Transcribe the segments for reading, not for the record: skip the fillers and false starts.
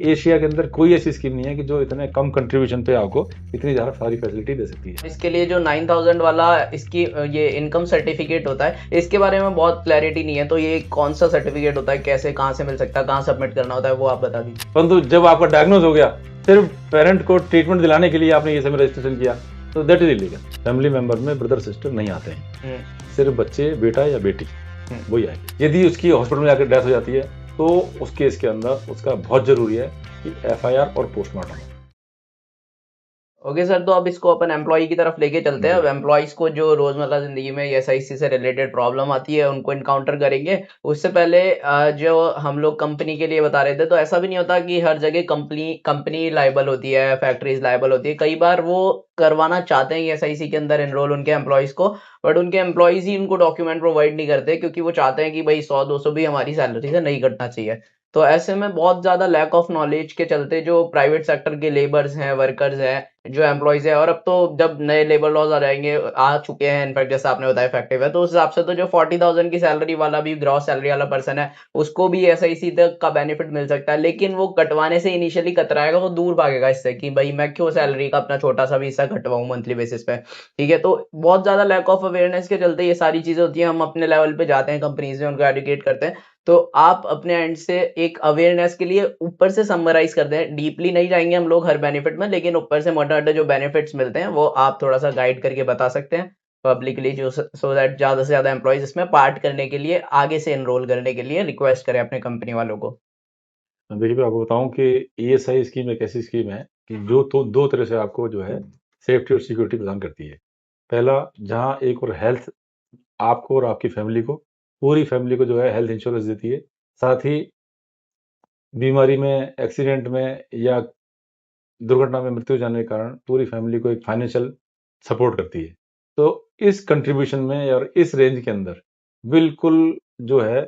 Asia के अंदर कोई ऐसी स्कीम नहीं है कि जो इतने कम कंट्रीब्यूशन पे आपको इतनी ज़्यादा सारी फैसिलिटी दे सकती है। इसके लिए जो 9000 वाला इसकी ये इनकम सर्टिफिकेट होता है, इसके बारे में बहुत क्लैरिटी नहीं है, तो ये कौन सा सर्टिफिकेट होता है, कैसे, कहाँ से मिल सकता है, कहाँ सबमिट करना होता है, वो आप बता दीजिए। परंतु जब आपका डायग्नोज हो गया, सिर्फ पेरेंट को ट्रीटमेंट दिलाने के लिए आपने ये सब रजिस्ट्रेशन किया, तो that is illegal. Family member में ब्रदर सिस्टर नहीं आते हैं, सिर्फ बच्चे, बेटा या बेटी वही आएगी। यदि उसकी हॉस्पिटल में जाकर डेथ हो जाती है तो उस केस के अंदर उसका बहुत जरूरी है कि एफआईआर और पोस्टमार्टम। ओके सर, तो अब इसको अपन एम्प्लॉय की तरफ लेके चलते हैं। अब एम्प्लॉयज़ को जो रोज़मर्रा ज़िंदगी में एसआईसी से रिलेटेड प्रॉब्लम आती है, उनको इनकाउंटर करेंगे। उससे पहले जो हम लोग कंपनी के लिए बता रहे थे, तो ऐसा भी नहीं होता कि हर जगह कंपनी कंपनी लायबल होती है, फैक्ट्रीज़ लायबल होती है। कई बार वो करवाना चाहते हैं एसआईसी के अंदर एनरोल उनके एम्प्लॉयज़ को, बट उनके एम्प्लॉयज़ ही उनको डॉक्यूमेंट प्रोवाइड नहीं करते, क्योंकि वो चाहते हैं कि भई 100-200 भी हमारी सैलरी से नहीं कटना चाहिए। तो ऐसे में बहुत ज़्यादा लैक ऑफ नॉलेज के चलते जो प्राइवेट सेक्टर के लेबर्स हैं, वर्कर्स हैं, जो एम्प्लॉइज़ है, और अब तो जब नए लेबर लॉज आ चुके हैं, इनफैक्ट जैसा आपने बताया इफेक्टिव है, तो उस हिसाब से तो जो 40,000 की सैलरी वाला भी, ग्रॉस सैलरी वाला पर्सन है, उसको भी एसआईसी तक का बेनिफिट मिल सकता है। लेकिन वो कटवाने से इनिशियली कतराएगा, वो दूर भागेगा इससे कि भाई मैं क्यों सैलरी का अपना छोटा सा भी हिस्सा कटवाऊं मंथली बेसिस पे। ठीक है, तो बहुत ज्यादा लैक ऑफ अवेयरनेस के चलते ये सारी चीजें होती हैं। हम अपने लेवल पे जाते हैं कंपनीज में, उनको एडुकेट करते हैं। तो आप अपने एंड से एक अवेयरनेस के लिए ऊपर से समराइज कर दें, डीपली नहीं जाएंगे हम लोग हर बेनिफिट में, लेकिन ऊपर से मोटे-मोटे जो बेनिफिट्स मिलते हैं वो आप थोड़ा सा गाइड करके बता सकते हैं पब्लिकली, जो सो दैट ज्यादा से ज्यादा एम्प्लॉइज इसमें पार्ट करने के लिए, आगे से एनरोल करने के लिए रिक्वेस्ट करें अपने कंपनी वालों को। देखिए, मैं आपको बताऊं कि ईएसआई स्कीम एक ऐसी स्कीम है कि जो तो दो तरह से आपको जो है सेफ्टी और सिक्योरिटी प्रदान करती है। पहला, जहां एक और हेल्थ आपको और आपकी फैमिली को, पूरी फैमिली को जो है हेल्थ इंश्योरेंस देती है। साथ ही बीमारी में, एक्सीडेंट में या दुर्घटना में मृत्यु हो जाने के कारण पूरी फैमिली को एक फाइनेंशियल सपोर्ट करती है। तो इस कंट्रीब्यूशन में और इस रेंज के अंदर बिल्कुल जो है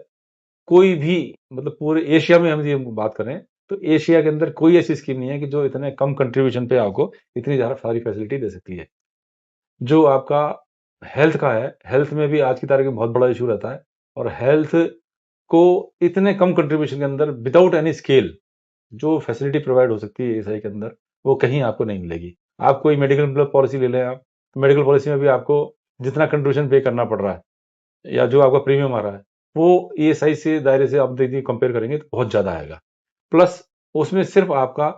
कोई भी, मतलब पूरे एशिया में हम ये बात करें तो एशिया के अंदर कोई ऐसी स्कीम नहीं है कि जो इतने कम कंट्रीब्यूशन पे आपको इतनी ज़्यादा सारी फैसिलिटी दे सकती है। जो आपका हेल्थ का है, हेल्थ में भी आज की तारीख में बहुत बड़ा इशू रहता है, और हेल्थ को इतने कम कंट्रीब्यूशन के अंदर विदाउट एनी स्केल जो फैसिलिटी प्रोवाइड हो सकती है एएसआई के अंदर, वो कहीं आपको नहीं मिलेगी। आप कोई मेडिकल पॉलिसी ले लें, आप मेडिकल पॉलिसी में भी आपको जितना कंट्रीब्यूशन पे करना पड़ रहा है या जो आपका प्रीमियम आ रहा है, वो ईएसआई से दायरे से आप देखिए कंपेयर करेंगे तो बहुत ज़्यादा आएगा। प्लस उसमें सिर्फ आपका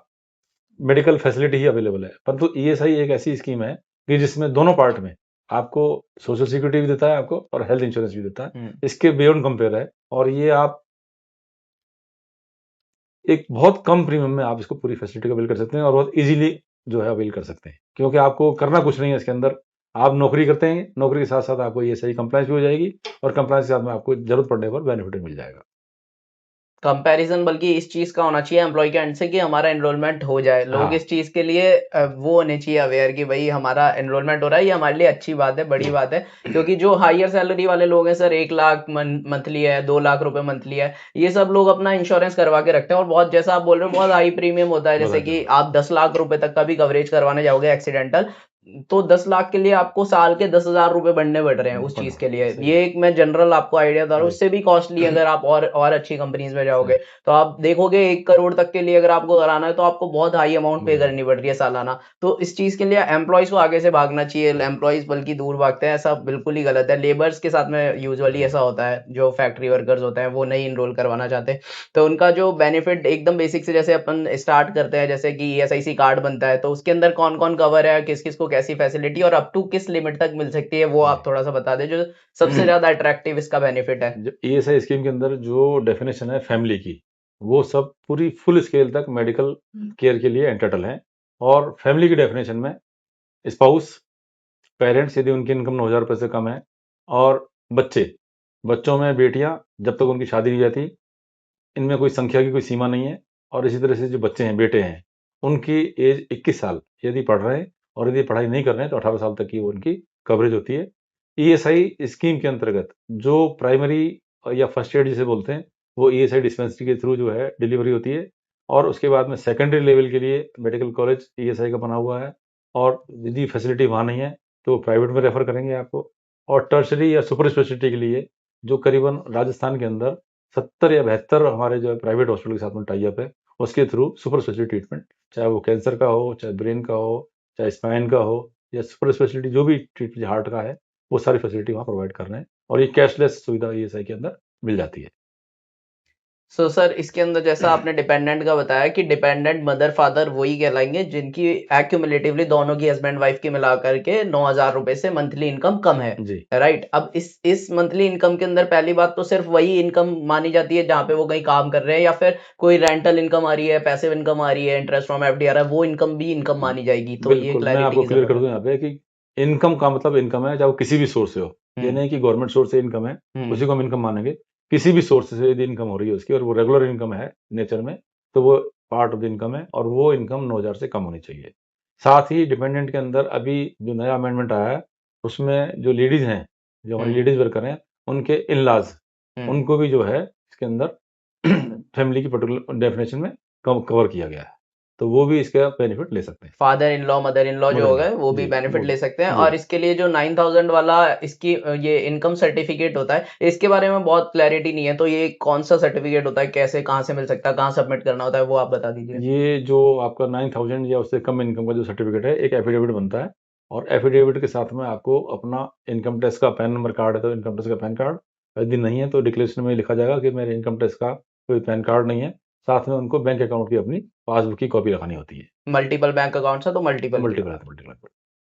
मेडिकल फैसिलिटी ही अवेलेबल है, परंतु ईएसआई एक ऐसी स्कीम है कि जिसमें दोनों पार्ट में आपको सोशल सिक्योरिटी भी देता है आपको और हेल्थ इंश्योरेंस भी देता है। इसके बियॉन्ड कंपेयर है, और ये आप एक बहुत कम प्रीमियम में आप इसको पूरी फैसिलिटी को अवेल कर सकते हैं और बहुत इजीली जो है अवेल कर सकते हैं, क्योंकि आपको करना कुछ नहीं है इसके अंदर। आप नौकरी करते हैं, नौकरी के साथ साथ आपको ये सही कंप्लायंस भी हो जाएगी, और कंप्लायंस के साथ में आपको जरूरत पड़ने पर बेनिफिट मिल जाएगा। कंपैरिजन बल्कि इस चीज का होना चाहिए एम्प्लॉय के एंड से कि हमारा एनरोलमेंट हो जाए। लोग हाँ, इस चीज के लिए वो होने चाहिए अवेयर कि भाई हमारा एनरोलमेंट हो रहा है, ये हमारे लिए अच्छी बात है, बड़ी बात है। क्योंकि जो हायर सैलरी वाले लोग हैं सर, 1 लाख मंथली है, 2 लाख रुपए मंथली है, ये सब लोग अपना इंश्योरेंस करवा के रखते हैं, और बहुत, जैसा आप बोल रहे हो, बहुत हाई प्रीमियम होता है। जैसे कि आप 10 लाख रुपए तक का भी कवरेज करवाने जाओगे एक्सीडेंटल, तो 10 लाख के लिए आपको साल के 10,000 रुपए बढ़ने बढ़ रहे हैं उस चीज के लिए। ये एक मैं जनरल आपको आइडिया बता रहा हूँ। उससे भी कॉस्टली अगर आप और अच्छी कंपनीज में जाओगे तो आप देखोगे 1 करोड़ तक के लिए अगर आपको कराना है तो आपको बहुत हाई अमाउंट पे करनी पड़ रही है सालाना। तो इस चीज के लिए एम्प्लॉयज को आगे से भागना चाहिए, एम्प्लॉयज बल्कि दूर भागते हैं, ऐसा बिल्कुल ही गलत है। लेबर्स के साथ में यूजुअली ऐसा होता है, जो फैक्ट्री वर्कर्स होते हैं वो नहीं इनरोल करवाना चाहते, तो उनका जो बेनिफिट एकदम बेसिक से जैसे अपन स्टार्ट करते हैं, जैसे कि ईएसआईसी कार्ड बनता है, तो उसके अंदर कौन कौन कवर है, किस किस को कैसी फैसिलिटी और अप टू किस लिमिट तक मिल सकती है, वो आप थोड़ा सा बता दें, जो सबसे ज्यादा अट्रैक्टिव इसका बेनिफिट है। ईएसआई स्कीम के अंदर जो डेफिनेशन है फैमिली की, वो सब पूरी फुल स्केल तक मेडिकल केयर के लिए एंटाइटल हैं। और फैमिली की डेफिनेशन में स्पाउस, पेरेंट्स यदि उनकी इनकम 9,000 रुपए से कम है, और बच्चे, बच्चों में बेटियां जब तक उनकी शादी नहीं जाती, इनमें कोई संख्या की कोई सीमा नहीं है। और इसी तरह से जो बच्चे हैं, बेटे हैं, उनकी एज 21 साल यदि पढ़ रहे हैं, और यदि पढ़ाई नहीं कर रहे हैं तो 18 साल तक की वो उनकी कवरेज होती है। ईएसआई स्कीम के अंतर्गत जो प्राइमरी या फर्स्ट एड जिसे बोलते हैं, वो ईएसआई डिस्पेंसरी के थ्रू जो है डिलीवरी होती है। और उसके बाद में सेकेंडरी लेवल के लिए मेडिकल कॉलेज ईएसआई का बना हुआ है, और यदि फैसिलिटी वहाँ नहीं है तो वो प्राइवेट में रेफर करेंगे आपको। और टर्शरी या सुपर स्पेशलिटी के लिए जो करीबन राजस्थान के अंदर 70 या 72 हमारे जो है प्राइवेट हॉस्पिटल के साथ में टाई अप है, उसके थ्रू सुपर स्पेशलिटी ट्रीटमेंट, चाहे वो कैंसर का हो, चाहे ब्रेन का हो, चाहे स्पाइन का हो, या सुपर स्पेशलिटी जो भी ट्रीटमेंट हार्ट का है, वो सारी फैसिलिटी वहाँ प्रोवाइड कर रहे हैं, और ये कैशलेस सुविधा ईएसआई के अंदर मिल जाती है। सो सर, इसके अंदर जैसा आपने डिपेंडेंट का बताया कि डिपेंडेंट मदर फादर वही कहलाएंगे जिनकी एक्यूमुलेटिवली दोनों की हस्बैंड वाइफ की मिला करके 9,000 रुपए से मंथली इनकम कम है, जी राइट? अब इस मंथली इनकम के अंदर पहली बात तो सिर्फ वही इनकम मानी जाती है जहाँ पे वो कहीं काम कर रहे हैं, या फिर कोई रेंटल इनकम आ रही है, पैसिव इनकम आ रही है, इंटरेस्ट फ्रॉम एफडी आ रहा है, वो इनकम भी इनकम मानी जाएगी? तो ये बिल्कुल, मैं क्लैरिटी आपको की क्लियर कर जरूरत दूं यहाँ पे कि इनकम का मतलब इनकम है, चाहे वो किसी भी सोर्स से हो। ये है। नहीं कि गवर्नमेंट सोर्स से इनकम है उसी को हम इनकम मानेंगे। किसी भी सोर्स से यदि इनकम हो रही है उसकी, और वो रेगुलर इनकम है नेचर में, तो वो पार्ट ऑफ द इनकम है, और वो इनकम 9,000 से कम होनी चाहिए। साथ ही डिपेंडेंट के अंदर अभी जो नया अमेंडमेंट आया है, उसमें जो लेडीज हैं, जो हमारी लेडीज वर्कर हैं, उनके इन लॉज, उनको भी जो है इसके अंदर फैमिली की पर्टिकुलर डेफिनेशन में कवर किया गया है, तो वो भी इसका बेनिफिट ले सकते हैं। Father in law mother in law जो मदर हो इन लॉ, गए वो भी जी बेनिफिट वो ले भी, सकते हैं। जी और इसके लिए जो 9,000 वाला इसकी ये इनकम सर्टिफिकेट होता है, इसके बारे में बहुत क्लैरिटी नहीं है, तो ये कौन सा सर्टिफिकेट होता है, कैसे कहाँ से मिल सकता है, कहाँ सबमिट करना होता है, वो आप बता दीजिए। ये जो आपका 9,000 या उससे कम इनकम का जो सर्टिफिकेट है, एक एफिडेविट बनता है, और एफिडेविट के साथ में आपको अपना इनकम टैक्स का पैन नंबर कार्ड है तो इनकम टैक्स का पैन कार्ड, यदि नहीं है तो डिक्लेरेशन में लिखा जाएगा कि मेरे इनकम टैक्स का कोई पैन कार्ड नहीं है। साथ में उनको बैंक अकाउंट की अपनी पासबुक की कॉपी रखनी होती है। मल्टीपल बैंक अकाउंट है तो मल्टीपल की, मल्टीपल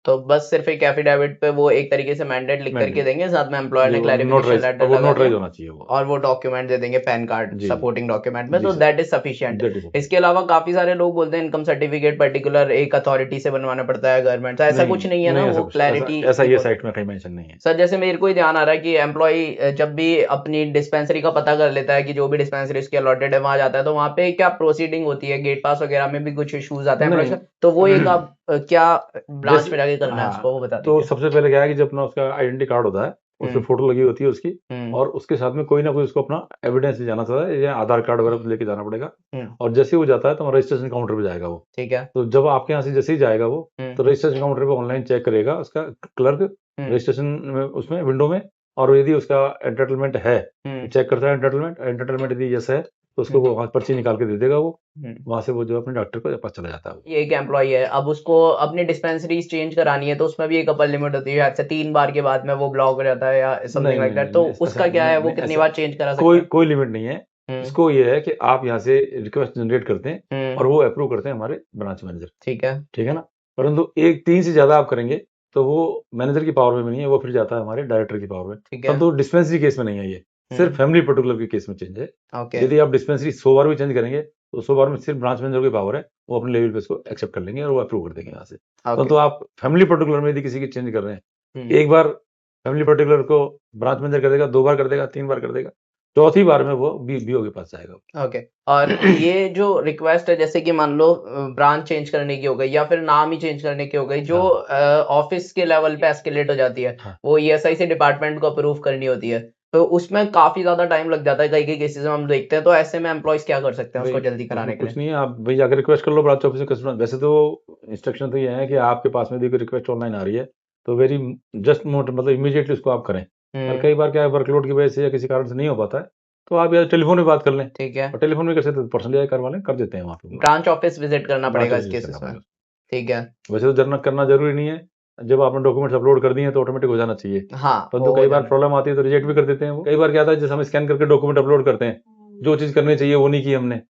तो बस सिर्फ एक एफिडेविट पे वो एक तरीके से मैंडेट लिख करके मैंडेट, देंगे, साथ में एम्प्लॉयर जी ने वो क्लैरिफिकेशन नोटराइज, लेटर वो लगा नोटराइज दिया होना चाहिए वो। और वो डॉक्यूमेंट दे देंगे, पैन कार्ड जी सपोर्टिंग डॉक्यूमेंट में, जी तो sir, that is sufficient. That is okay. इसके अलावा काफी सारे लोग बोलते हैं इनकम सर्टिफिकेट पर्टिकुलर एक अथॉरिटी से बनवाना पड़ता है, गवर्नमेंट से, ऐसा नहीं कुछ नहीं है ना, नहीं, ऐसा वो कुछ क्लैरिटी ऐसा ये साइट में कहीं मेंशन नहीं है। सर, जैसे मेरे को ही ध्यान आ रहा है कि एम्प्लॉय जब भी अपनी डिस्पेंसरी का पता कर लेता है कि जो भी डिस्पेंसरी उसकी अलॉटेड है वहां जाता है, तो वहां पे क्या प्रोसीडिंग होती है, गेट पास वगैरह में भी कुछ इश्यूज आते हैं नहीं एम्प्लॉय का, तो वो एक आप क्या ब्रांच जैसे, में जाके करना है उसको, हाँ, वो बता तो दीजिए। सबसे पहले क्या है कि जब अपना उसका आइडेंटिटी कार्ड होता है, उस पे हम्म फोटो लगी होती है उसकी, हम्म और उसके साथ में कोई ना कोई उसको अपना एविडेंस ले जाना चाहता है, या आधार कार्ड वगैरह लेके जाना पड़ेगा। हम्म, और जैसे ही वो जाता है तो रजिस्ट्रेशन काउंटर पे जाएगा वो। ठीक है। तो जब आपके यहाँ से जैसे ही जाएगा वो, तो रजिस्ट्रेशन काउंटर पे ऑनलाइन चेक करेगा उसका क्लर्क, हम्म रजिस्ट्रेशन में उसमें विंडो में, और यदि उसका एंटरटेनमेंट है हम्म चेक करता है, एंटरटेनमेंट यदि यस है तो उसको वो वहाँ पर्ची निकाल के दे देगा वो, वहां से वो जो अपने डॉक्टर को पास चला जाता है वो। ये एक एम्प्लॉय है, अब उसको अपनी डिस्पेंसरीज चेंज करानी है, तो उसमें भी एक अपर लिमिट होती है, शायद से 3 बार के बाद में वो ब्लॉक हो जाता है या समथिंग नहीं लाइक नहीं दैट, नहीं तो नहीं, उसका क्या है, वो कितनी ऐसा बार चेंज करा सकते कोई हैं? कोई लिमिट नहीं है। इसको ये है कि आप यहाँ से रिक्वेस्ट जनरेट करते हैं और वो अप्रूव करते हैं हमारे ब्रांच मैनेजर, ठीक है। ठीक है ना। परंतु एक 3 से ज्यादा आप करेंगे तो वो मैनेजर की पावर में नहीं है, वो फिर जाता है हमारे डायरेक्टर की पावर में। ठीक है। परंतु डिस्पेंसरी केस में नहीं है, ये सिर्फ फैमिली पर्टिकुलर के केस में चेंज है। ओके। यदि आप डिस्पेंसरी 100 बार भी चेंज करेंगे तो 100 बार में सिर्फ ब्रांच मैनेजर की पावर है, वो अपने लेवल पे इसको एक्सेप्ट कर लेंगे और वो अप्रूव कर देंगे यहाँ से। परंतु आप फैमिली पर्टिकुलर में यदि किसी की चेंज कर रहे हैं, एक बार फैमिली पर्टिकुलर को ब्रांच मैनेजर कर देगा, 2 बार कर देगा, 3 बार कर देगा, चौथी बार में वो बीओ के पास जाएगा। ओके। और ये जो रिक्वेस्ट है, जैसे कि मान लो ब्रांच चेंज करने की हो गई या फिर नाम ही चेंज करने की हो गई, जो ऑफिस के लेवल पे एस्केलेट हो जाती है, हाँ। वो ईएसआई से डिपार्टमेंट को अप्रूव करनी होती है, तो उसमें काफी ज्यादा टाइम लग जाता है, कई कई केसेस में हम देखते हैं, तो ऐसे में एम्प्लॉयज क्या कर सकते हैं उसको जल्दी कराने उसमें के कुछ लिए? नहीं है, आप भाई जाकर रिक्वेस्ट कर लो ब्रांच ऑफिस से कस्टमर। वैसे तो इंस्ट्रक्शन तो ये है कि आपके पास में यदि कोई रिक्वेस्ट ऑनलाइन आ रही है तो वेरी जस्ट नोट, मतलब इमीडिएटली उसको आप करें। और कई बार क्या है, वर्कलोड की वजह से या किसी कारण से नहीं हो पाता है, तो आप या टेलीफोन में बात कर लें, ठीक है। और टेलीफोन में कर सकते पर्सनली आके करवा लें, कर देते हैं वहाँ पे। ब्रांच ऑफिस विजिट करना ब्रांच पड़ेगा इस ऑफिस केसेस करना में? पड़ेगा। ठीक है। वैसे तो जर्नल करना जरूरी नहीं है, जब आपने डॉक्यूमेंट्स अपलोड कर दिए हैं तो ऑटोमेटिक हो जाना चाहिए। हाँ, परंतु वो कई हो बार जाना। प्रॉब्लम आती है तो रिजेक्ट भी कर देते हैं वो। कई बार क्या आता है, जैसे हम स्कैन करके डॉक्यूमेंट अपलोड करते हैं, जो चीज करनी चाहिए वो नहीं की हमने।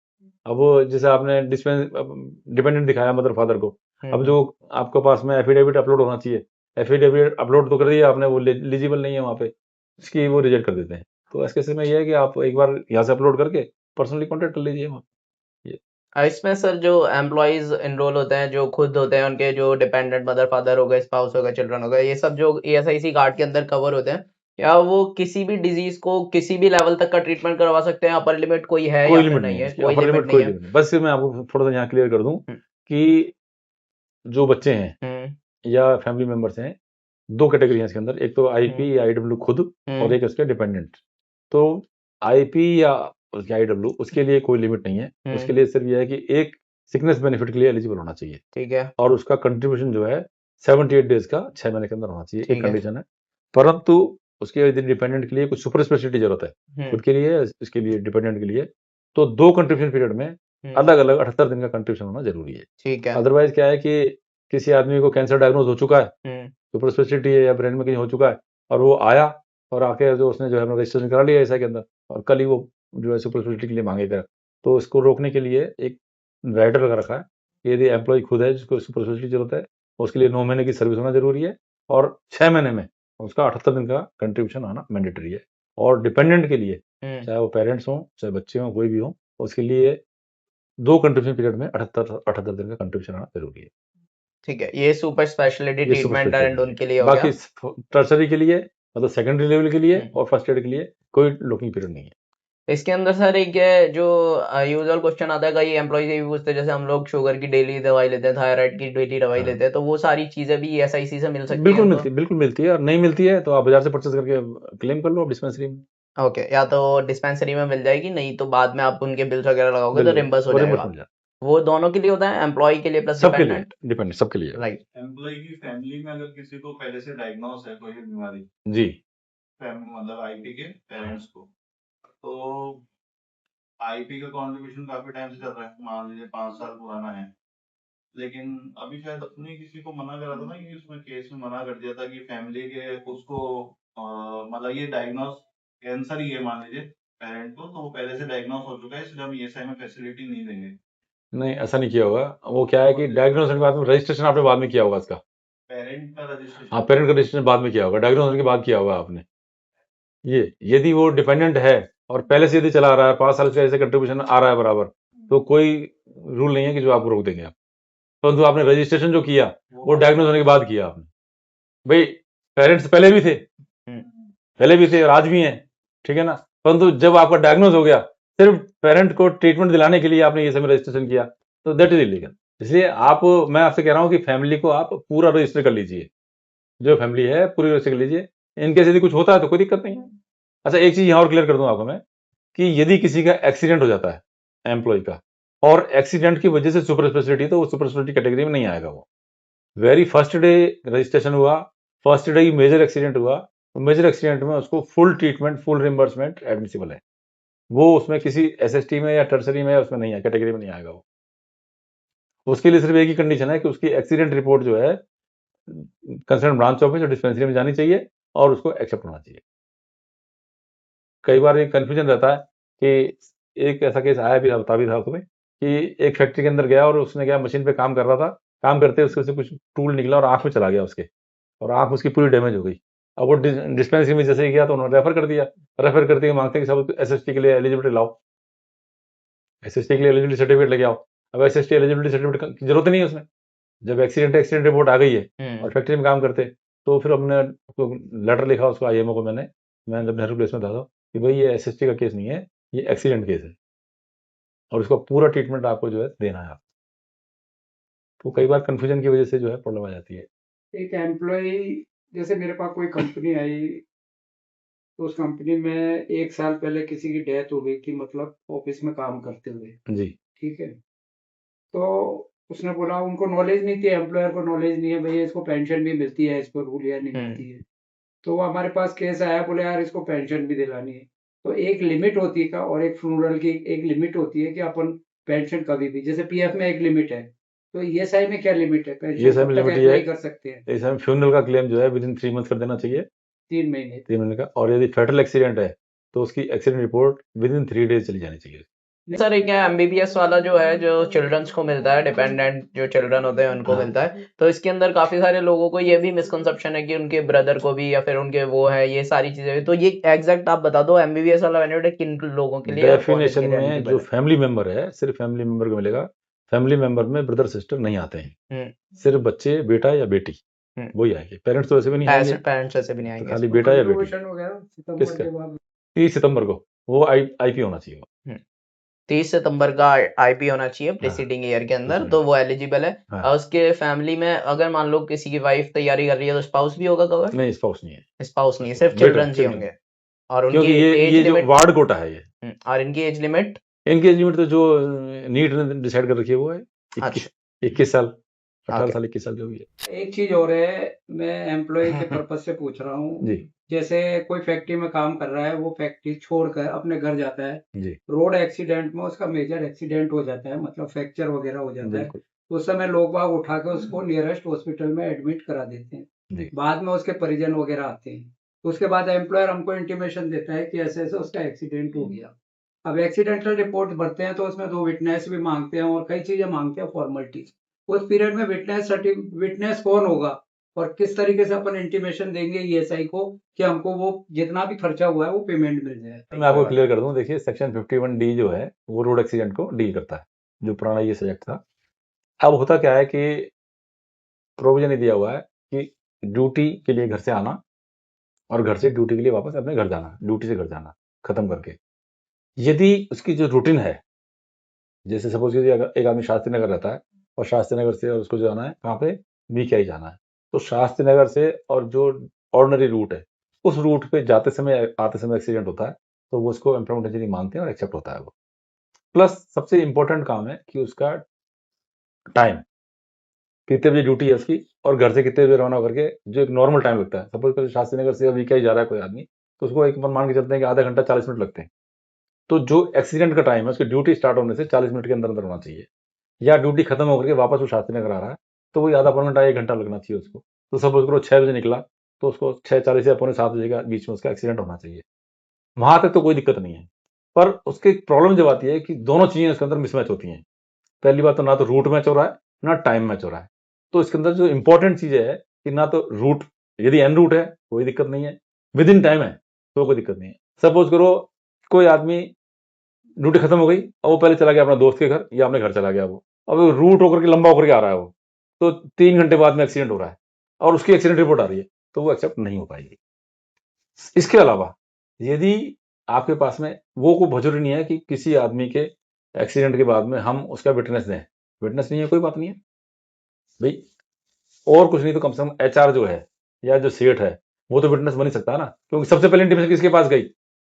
अब वो जैसे आपने डिपेंडेंट दिखाया मदर फादर को, अब जो आपके पास में एफिडेविट अपलोड होना चाहिए, एफिडेविट अपलोड तो कर दिया आपने, वो एलिजिबल नहीं है वहाँ पे, इसकी वो रिजेक्ट कर देते हैं। तो ऐसे केस में ये है कि आप एक बार यहाँ से अपलोड करके पर्सनली कॉन्टेक्ट कर लीजिए वहाँ। इसमें सर जो एम्प्लॉयज एनरोल होते हैं, जो खुद होते हैं, उनके जो डिपेंडेंट मदर फादर हो गए, स्पाउस हो गए, चिल्ड्रन हो गए, ये सब जो ईएसआईसी कार्ड के अंदर कवर होते हैं, क्या वो किसी भी डिजीज को किसी भी लेवल तक का ट्रीटमेंट करवा सकते हैं? अपर लिमिट कोई है कोई या फिर लिमिट नहीं नहीं है है? इसकी, कोई अपर लिमिट लिमिट नहीं कोई है। लिमिट नहीं। बस मैं आपको थोड़ा सा यहाँ क्लियर कर दूं कि जो बच्चे हैं या फैमिली मेंबर्स हैं, 2 कैटेगरी हैं इसके अंदर, एक तो आईपी या आईडब्ल्यू खुद, और एक उसके डिपेंडेंट। तो आईपी या उसके आईडब्ल्यू, उसके लिए कोई लिमिट नहीं है, उसके लिए सिर्फ यह है कि एक सिकनेस बेनिफिट के लिए एलिजिबल होना चाहिए, ठीक है। और उसका कंट्रीब्यूशन जो है 78 डेज का 6 महीने के अंदर होना चाहिए, एक ठीक है। कंडीशन है। परंतु उसके यदि डिपेंडेंट के लिए कुछ सुपर स्पेशलिटी जरूरत है, खुद के लिए इसके लिए डिपेंडेंट के लिए, तो 2 कंट्रीब्यूशन पीरियड में अलग अलग 78 दिन का कंट्रीब्यूशन होना जरूरी है। ठीक है। अदरवाइज क्या है कि किसी आदमी को कैंसर डायग्नोज हो चुका है, सुपर स्पेशलिटी है या ब्रेन में कहीं हो चुका है, और वो आया और आके जो उसने जो है रजिस्ट्रेशन करा लिया ऐसा के अंदर, और कल ही वो जो है सुपर स्पेशलिटी के लिए मांगेगा, तो इसको रोकने के लिए एक राइडर लगा रखा है। यदि एम्प्लॉय खुद है जिसको सुपर स्पेशलिटी जरूरत है, उसके लिए 9 महीने की सर्विस होना जरूरी है, और 6 महीने में उसका 78 दिन का कंट्रीब्यूशन आना मैंडेटरी है। और डिपेंडेंट के लिए, चाहे वो पेरेंट्स हों चाहे बच्चे हों कोई भी हो, उसके लिए 2 कंट्रीब्यूशन पीरियड में 78 दिन का कंट्रीब्यूशन आना जरूरी है। ठीक है, ये सुपर स्पेशलिटी ये सुपर ट्रीटमेंट एंड स्पेशलिटी उनके लिए है। हो गया। बाकी टर्सरी के लिए मतलब सेकेंडरी लेवल के लिए और फर्स्ट एड के लिए कोई लॉकिंग पीरियड नहीं है। इसके अंदर सर एक है जो यूजुअल क्वेश्चन आता है, कई एम्प्लॉइज ये भी पूछते हैं, जैसे हम लोग शुगर की डेली दवाई लेते हैं, थायराइड की डेली दवाई लेते हैं, तो वो सारी चीजें भी ESIC से मिल सकती बिल्कुल हैं मिलती है, बिल्कुल मिलती है। और नहीं मिलती है तो आप बाजार से परचेज करके क्लेम कर लो डिस्पेंसरी में। ओके, या तो डिस्पेंसरी में मिल जाएगी, नहीं तो बाद में आप उनके बिल्स वगैरह लगाओगे तो रिम्बर्स हो जाएगा। वो दोनों के लिए होता है, एम्प्लॉय के लिए प्लस सबके लिए, डिपेंडेंट सबके लिए। राइट। एम्प्लॉय की फैमिली में अगर किसी को पहले से डायग्नोस है कोई बीमारी, जी, मतलब आईपी के पेरेंट्स को, तो आईपी का कॉन्ट्रीब्यूशन काफी टाइम से चल रहा है, मान लीजिए 5 साल पुराना है, लेकिन अभी शायद अपने किसी को मना करा था ना, कि उसमें केस में मना कर दिया था कि फैमिली के उसको मतलब ये डायग्नोस कैंसर ही है मान लीजिए पेरेंट को, तो वो पहले से डायग्नोस हो चुका है, इसलिए हम ईएसआई में फैसिलिटी नहीं देंगे। नहीं ऐसा नहीं किया होगा। वो क्या है कि डायग्नोस के बाद में रजिस्ट्रेशन आपने बाद में किया होगा इसका। पेरेंट का रजिस्ट्रेशन, हाँ, पेरेंट का रजिस्ट्रेशन बाद में किया होगा, डायग्नोस के बाद किया होगा आपने। ये यदि वो डिपेंडेंट है और पहले से यदि चला आ रहा है 5 साल से ऐसे कंट्रीब्यूशन आ रहा है बराबर, तो कोई रूल नहीं है कि जो आपको रोक देंगे आप। परंतु आपने रजिस्ट्रेशन जो किया वो डायग्नोस होने के बाद किया आपने। भाई पेरेंट्स पहले भी थे और आज भी हैं, ठीक है ना। परंतु जब आपका डायग्नोस हो गया, सिर्फ पेरेंट को ट्रीटमेंट दिलाने के लिए आपने ये समय रजिस्ट्रेशन किया, तो दैट इज इलीगल। इसलिए आप, मैं आपसे कह रहा हूं कि फैमिली को आप पूरा रजिस्टर कर लीजिए, जो फैमिली है पूरी रजिस्टर कर लीजिए। इनकेस यदि कुछ होता है तो कोई दिक्कत नहीं है। अच्छा, एक चीज यहां और क्लियर कर दूं आपको मैं, कि यदि किसी का एक्सीडेंट हो जाता है एम्प्लॉय का, और एक्सीडेंट की वजह से सुपर स्पेशलिटी, तो वो सुपर स्पेशलिटी कैटेगरी में नहीं आएगा। वो वेरी फर्स्ट डे रजिस्ट्रेशन हुआ, फर्स्ट डे ही मेजर एक्सीडेंट हुआ, तो मेजर एक्सीडेंट में उसको full treatment, full reimbursement admissible है। वो उसमें किसी एसएसटी में या टर्सरी में उसमें नहीं है, कैटेगरी में नहीं आएगा वो। उसके लिए सिर्फ एक ही कंडीशन है कि उसकी एक्सीडेंट रिपोर्ट जो है कंसर्न ब्रांच ऑफिस और डिस्पेंसरी में जानी चाहिए और उसको एक्सेप्ट होना चाहिए। कई बार ये कंफ्यूजन रहता है कि एक ऐसा केस आया भी, बता भी था तुम्हें, कि एक फैक्ट्री के अंदर गया और उसने क्या मशीन पे काम कर रहा था, काम करते उसके से कुछ टूल निकला और आंख में चला गया उसके, और आंख उसकी पूरी डैमेज हो गई। अब वो डिस्पेंसरी में जैसे ही गया तो उन्होंने रेफर कर दिया। रेफर करते हुए मांगते हैं कि सब एसएसटी के लिए एलिजिबिलिटी लाओ, एसएसटी के लिए एलिजिबिलिटी सर्टिफिकेट लेके आओ। अब एसएसटी एलिजिबिलिटी सर्टिफिकेट की जरूरत नहीं है उसमें, जब एक्सीडेंट रिपोर्ट आ गई है और फैक्ट्री में काम करते, तो फिर हमने लेटर लिखा उसको आईएमओ को, मैंने जब नेहरू प्लेस में था कि भाई ये एसएसटी का केस नहीं है, ये एक्सीडेंट केस है और उसका पूरा ट्रीटमेंट आपको जो है देना है। तो कई बार कंफ्यूजन की वजह से जो है प्रॉब्लम आ जाती है। एक एम्प्लॉय, जैसे मेरे पास कोई कंपनी आई, तो उस कंपनी में 1 साल पहले किसी की डेथ हो गई थी, मतलब ऑफिस में काम करते हुए, जी, ठीक है। तो उसने बोला उनको नॉलेज नहीं थी, एम्प्लॉयर को नॉलेज नहीं है भैया इसको पेंशन भी मिलती है, इसको रूल या नहीं मिलती है। तो वो हमारे पास केस आया, बोले यार इसको पेंशन भी दिलानी है। तो एक लिमिट होती है का, और एक फ्यूनरल की एक लिमिट होती है कि अपन पेंशन कभी भी, जैसे पीएफ में एक लिमिट है, तो ईएसआई में क्या लिमिट है? पेंशन ईएसआई कब में तक लिमिट ये है, अप्लाई कर सकते हैं? इसमें फ्यूनरल का क्लेम जो है विद इन 3 मंथ कर देना चाहिए, 3 महीने। 3 महीने का। और यदि फेटल एक्सीडेंट है तो उसकी accident report with in 3 days चली जानी चाहिए। सर एक एमबीबीएस वाला जो है, जो चिल्ड्रंस को मिलता है, डिपेंडेंट जो चिल्ड्रन होते हैं उनको मिलता है, तो इसके अंदर काफी सारे लोगों को ये भी मिसकंसेप्शन है कि उनके ब्रदर को भी या फिर उनके वो है, ये सारी चीजें। तो ये एग्जैक्ट आप बता दो, एमबीबीएस वाला बेनिफिट किन लोगों के लिए और कौन इसके डेफिनेशन लिए में eligible जो है? फैमिली मेंबर है सिर्फ फैमिली मेंबर को मिलेगा। फैमिली मेंबर में ब्रदर सिस्टर नहीं आते हैं, सिर्फ बच्चे, बेटा या बेटी वही आएंगे। पेरेंट्स तो वैसे भी नहीं आएंगे, पेरेंट्स ऐसे भी नहीं तो आएंगे। खाली बेटा या बेटी। कंट्रीब्यूशन हो गया सितंबर किसका? के बाद 30 सितंबर को वो आईपी होना चाहिए। 30 सितंबर का आईपी होना चाहिए प्रीसीडिंग ईयर के अंदर, तो वो एलिजिबल है। और उसके फैमिली में अगर मान लो किसी की वाइफ तैयारी कर रही है, तो स्पाउस भी होगा कवर? नहीं, स्पाउस नहीं है, स्पाउस नहीं है, सिर्फ चिल्ड्रन ही होंगे। और क्योंकि उनकी एज ये जो लिमिट, वार्ड कोटा है ये, और इनकी एज लिमिट, इनकी एज लिमिट तो जो नीट ने डिसाइड कर रखी है वो है 21 साल। 18 ओके साल 21 साल जो भी है। एक चीज और है, मैं एम्प्लॉय के पर्पज से पूछ रहा हूँ। जी जैसे कोई फैक्ट्री में काम कर रहा है, वो फैक्ट्री छोड़कर अपने घर जाता है, जी रोड एक्सीडेंट में उसका मेजर एक्सीडेंट हो जाता है, मतलब फ्रैक्चर वगैरह हो जाता है, बिल्कुल तो उस समय लोग बाग उठा के उसको नियरेस्ट हॉस्पिटल में एडमिट करा देते हैं। जी बाद में उसके परिजन वगैरह आते हैं, तो उसके बाद एम्प्लॉयर हमको इंटीमेशन देता है कि ऐसे ऐसे उसका एक्सीडेंट हो गया। अब एक्सीडेंटल रिपोर्ट भरते हैं तो उसमें 2 विटनेस भी मांगते हैं और कई चीजें मांगते हैं फॉर्मेलिटीज। उस पीरियड में विटनेस कौन होगा और किस तरीके से अपन इंटीमेशन देंगे ईएसआई को कि हमको वो जितना भी खर्चा हुआ है वो पेमेंट मिल जाए। मैं आपको क्लियर कर दूं, देखिए सेक्शन 51D जो है वो रोड एक्सीडेंट को डील करता है, जो पुराना ये सब्जेक्ट था। अब होता क्या है कि प्रोविजन ये दिया हुआ है कि ड्यूटी के लिए घर से आना और घर से ड्यूटी के लिए वापस अपने घर जाना, ड्यूटी से घर जाना खत्म करके। यदि उसकी जो रूटीन है, जैसे सपोज कीजिए अगर एक आदमी शास्त्री नगर रहता है और शास्त्री नगर से और उसको जाना है कहाँ पे, VKI जाना है, तो शास्त्री नगर से और जो ऑर्डिनरी रूट है उस रूट पे जाते समय आते समय एक्सीडेंट होता है, तो वो उसको एम्प्लॉयमेंट इंजरी मानते हैं और एक्सेप्ट होता है वो। प्लस सबसे इंपॉर्टेंट काम है कि उसका टाइम, कितने बजे ड्यूटी है उसकी और घर से कितने बजे रवाना होकर के, जो एक नॉर्मल टाइम लगता है। सपोज करिए शास्त्री नगर से VKI जा रहा है कोई आदमी, तो उसको एक मान के चलते हैं कि आधा घंटा 40 मिनट लगते हैं। तो जो एक्सीडेंट का टाइम है उसकी ड्यूटी स्टार्ट होने से 40 मिनट के अंदर अंदर होना चाहिए, या ड्यूटी खत्म होकर के वापस वो शास्त्री नगर आ रहा है तो वही आधा पौना घंटा 1 घंटा लगना चाहिए उसको। तो सपोज करो 6 बजे निकला तो उसको 6:40 या पौने 7 बजे के बीच में उसका एक्सीडेंट होना चाहिए। वहां तक तो कोई दिक्कत नहीं है, पर उसकी प्रॉब्लम जब आती है कि दोनों चीजें उसके अंदर मिसमैच होती हैं। पहली बात तो ना तो रूट मैच हो रहा है ना टाइम मैच हो रहा है। तो इसके अंदर जो इंपॉर्टेंट चीज है कि ना तो रूट, यदि एन रूट है कोई दिक्कत नहीं है, विद इन टाइम है तो कोई दिक्कत नहीं है। सपोज करो कोई आदमी ड्यूटी खत्म हो गई और वो पहले चला गया अपने दोस्त के घर या अपने घर चला गया, वो अब रूट होकर के लंबा होकर के आ रहा है वो, तो 3 घंटे बाद में एक्सीडेंट हो रहा है और उसकी एक्सीडेंट रिपोर्ट आ रही है, तो वो एक्सेप्ट नहीं हो पाएगी। इसके अलावा यदि आपके पास में वो कोई जरूरी नहीं है कि किसी आदमी के एक्सीडेंट के बाद में हम उसका विटनेस दें, विटनेस नहीं है कोई बात नहीं है भाई, और कुछ नहीं तो कम से कम HR जो है या जो सेठ है वो तो विटनेस बन ही सकता है ना, क्योंकि सबसे पहले इंटीमेशन किसके पास गई,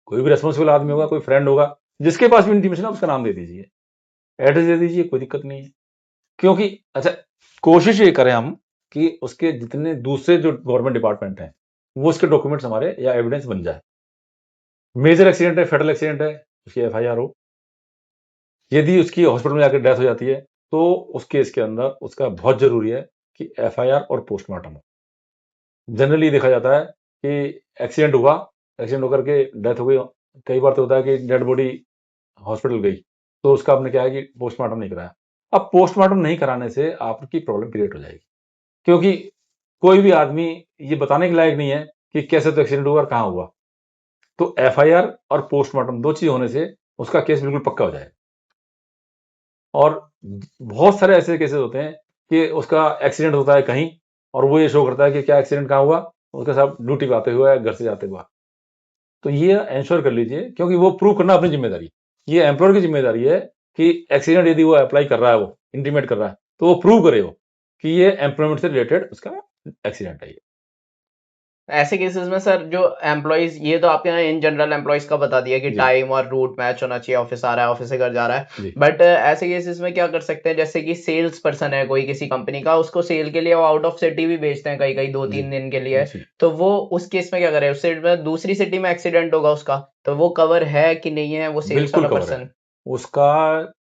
कोई भी रेस्पॉन्सिबल आदमी होगा, कोई फ्रेंड होगा, जिसके पास भी इंटीमेशन है उसका नाम दे दीजिए, एड्रेस दे दीजिए, कोई दिक्कत नहीं है। क्योंकि अच्छा, कोशिश ये करें हम कि उसके जितने दूसरे जो गवर्नमेंट डिपार्टमेंट हैं वो उसके डॉक्यूमेंट्स हमारे या एविडेंस बन जाए। मेजर एक्सीडेंट है, फेटल एक्सीडेंट है, उसकी FIR हो। यदि उसकी हॉस्पिटल में जाकर डेथ हो जाती है तो उस केस के अंदर उसका बहुत जरूरी है कि FIR और पोस्टमार्टम हो। जनरली देखा जाता है कि एक्सीडेंट हुआ, एक्सीडेंट होकर के डेथ हो गई, कई बार तो होता है कि डेड बॉडी हॉस्पिटल गई तो उसका आपने क्या है कि पोस्टमार्टम नहीं कराया। अब पोस्टमार्टम नहीं कराने से आपकी प्रॉब्लम क्रिएट हो जाएगी, क्योंकि कोई भी आदमी ये बताने के लायक नहीं है कि कैसे तो एक्सीडेंट हुआ और कहाँ हुआ। तो FIR और पोस्टमार्टम 2 चीज होने से उसका केस बिल्कुल पक्का हो जाएगा। और बहुत सारे ऐसे केसेस होते हैं कि उसका एक्सीडेंट होता है कहीं और वो ये शो करता है कि क्या एक्सीडेंट कहाँ हुआ, उसके साथ ड्यूटी पे आते हुए या घर से जाते हुआ। तो ये एंश्योर कर लीजिए, क्योंकि वो प्रूव करना अपनी जिम्मेदारी है। ये एम्प्लॉयर की जिम्मेदारी है कि एक्सीडेंट यदि वो अप्लाई कर रहा है, वो इंटीमेट कर रहा है, तो वो प्रूव करे वो कि ये एम्प्लॉयमेंट से रिलेटेड उसका एक्सीडेंट है ये। ऐसे केसेस में सर जो एम्प्लॉइज, ये तो आपके यहाँ इन जनरल एम्प्लॉइज का बता दिया कि जी टाइम और रूट मैच होना चाहिए, ऑफिस आ रहा है ऑफिस से घर जा रहा है, जी बट ऐसे केसेस में क्या कर सकते हैं, जैसे कि सेल्स पर्सन है कोई किसी कंपनी का, उसको सेल के लिए वो आउट ऑफ सिटी भी भेजते हैं कई कई 2-3 जी दिन के लिए, जी तो वो उस केस में क्या करे, उस सिटी में दूसरी सिटी में एक्सीडेंट होगा उसका, तो वो कवर है कि नहीं है वो सेल्स बिल्कुल वाला कवर है पर्सन? उसका।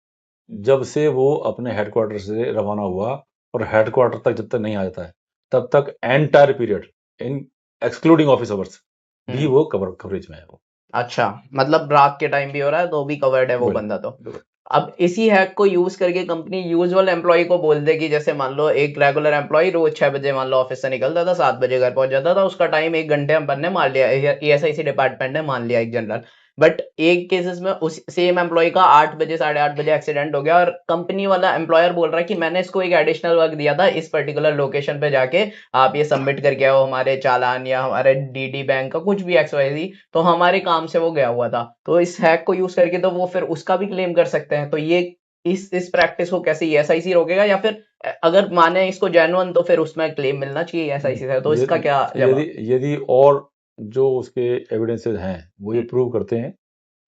जब से वो अपने हेडक्वार्टर से रवाना हुआ और हेडक्वार्टर तक जब तक नहीं आ जाता है तब तक entire period in excluding office hours भी वो कवरेज में है वो। अच्छा, मतलब रात के टाइम भी हो रहा है तो भी कवर्ड है वो बिल्कुल बंदा तो। बिल्कुल। अब इसी हैक को यूज करके कंपनी यूजुअल एम्प्लॉय को बोल दे कि जैसे मान लो एक रेगुलर एम्प्लॉय रोज 6 बजे मान लो ऑफिस से निकलता था, 7 बजे घर पहुंच जाता था, उसका टाइम 1 घंटे अपन ने मान लिया, ESIC डिपार्टमेंट ने मान लिया एक जनरल, बट एक केसेस में उस सेम एम्प्लॉय का 8 बजे 8:30 बजे एक्सीडेंट हो गया और कंपनी वाला एम्प्लॉयर बोल रहा है कि मैंने इसको एक एडिशनल वर्क दिया था इस पर्टिकुलर लोकेशन पे जाके आप ये सबमिट करके आओ हमारे चालान या हमारे DD बैंक का कुछ भी XYZ, तो हमारे काम से वो गया हुआ था, तो इस हैक को यूज करके तो वो फिर उसका भी क्लेम कर सकते हैं। तो ये इस प्रैक्टिस को कैसे ESIC रोकेगा, या फिर अगर माने इसको जेन्युइन तो फिर उसमें क्लेम मिलना चाहिए ESIC से, तो इसका क्या यदि जवाब? यदि और जो उसके एविडेंसेस हैं वो ये हम्म प्रूव करते हैं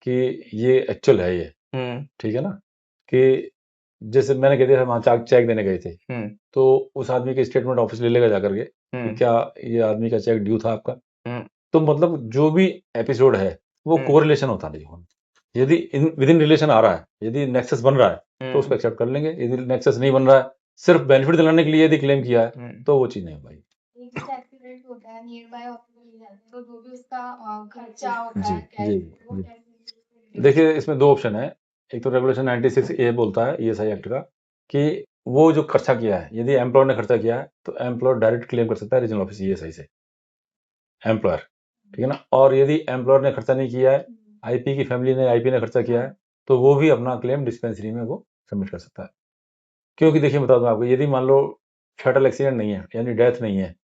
कि ये एक्चुअल है ये, हम्म ठीक है ना, कि जैसे मैंने कह दिया वहाँ चेक देने गए थे, हम्म तो उस आदमी के स्टेटमेंट ऑफिस ले लेगा जाकर के कि हम्म क्या ये आदमी का चेक ड्यू था आपका। हम्म तो मतलब जो भी एपिसोड है वो हम्म कोरिलेशन होता नहीं होना। यदि विद इन रिलेशन आ रहा है, यदि नेक्सस बन रहा है तो हम्म उसको एक्सेप्ट कर लेंगे। यदि नेक्सस नहीं बन रहा है, सिर्फ बेनिफिट दिलाने के लिए यदि क्लेम किया है, तो वो चीज नहीं हो पाएगी। एक जैसे एक्सीडेंट होता है नियर बाय हॉस्पिटल ले जाते हैं तो जो भी उसका खर्चा होता जी है कैश जी वो जी कैसे देखिए, इसमें दो ऑप्शन है। एक तो रेगुलेशन 96A बोलता है ईएसआई एक्ट का कि वो जो खर्चा किया है, यदि एम्प्लॉयर ने खर्चा किया है तो एम्प्लॉयर डायरेक्ट क्लेम कर सकता है रीजनल ऑफिस ईएसआई से, एम्प्लॉयर, ठीक है ना। और यदि एम्प्लॉयर ने खर्चा नहीं किया है, आईपी की फैमिली ने, आईपी ने खर्चा किया है, तो वो भी अपना क्लेम डिस्पेंसरी में वो सबमिट कर सकता है। क्योंकि देखिए बता दूं आपको, यदि मान लो फैटल एक्सीडेंट नहीं है यानी डेथ नहीं है,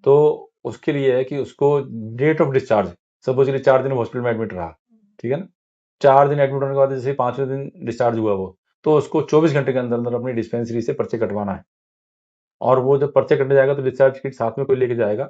तो उसके लिए है कि उसको डेट ऑफ डिस्चार्ज, सपोज 4 दिन हॉस्पिटल में एडमिट रहा, ठीक है ना। 4 दिन एडमिट होने के बाद जैसे 5वें दिन डिस्चार्ज हुआ वो, तो उसको 24 घंटे के अंदर अंदर अपनी डिस्पेंसरी से पर्चे कटवाना है। और वो जब पर्चे कटने जाएगा तो डिस्चार्ज किट साथ में कोई लेके जाएगा,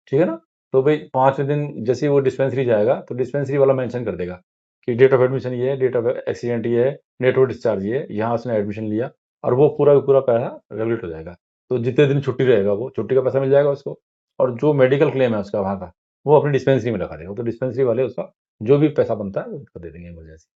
ठीक है ना। तो भाई 5वें दिन जैसे ही वो डिस्पेंसरी जाएगा तो डिस्पेंसरी वाला मेंशन कर देगा कि डेट ऑफ एडमिशन ये है, डेट ऑफ एक्सीडेंट ये है, डेट ऑफ डिस्चार्ज ये है, यहाँ उसने एडमिशन लिया, और वो पूरा का पूरा पैसा रेगुलेट हो जाएगा। तो जितने दिन छुट्टी रहेगा वो छुट्टी का पैसा मिल जाएगा उसको, और जो मेडिकल क्लेम है उसका वहाँ का, वो अपनी डिस्पेंसरी में रखा देगा। तो डिस्पेंसरी वाले उसका जो भी पैसा बनता है वो उसको दे देंगे इमरजेंसी।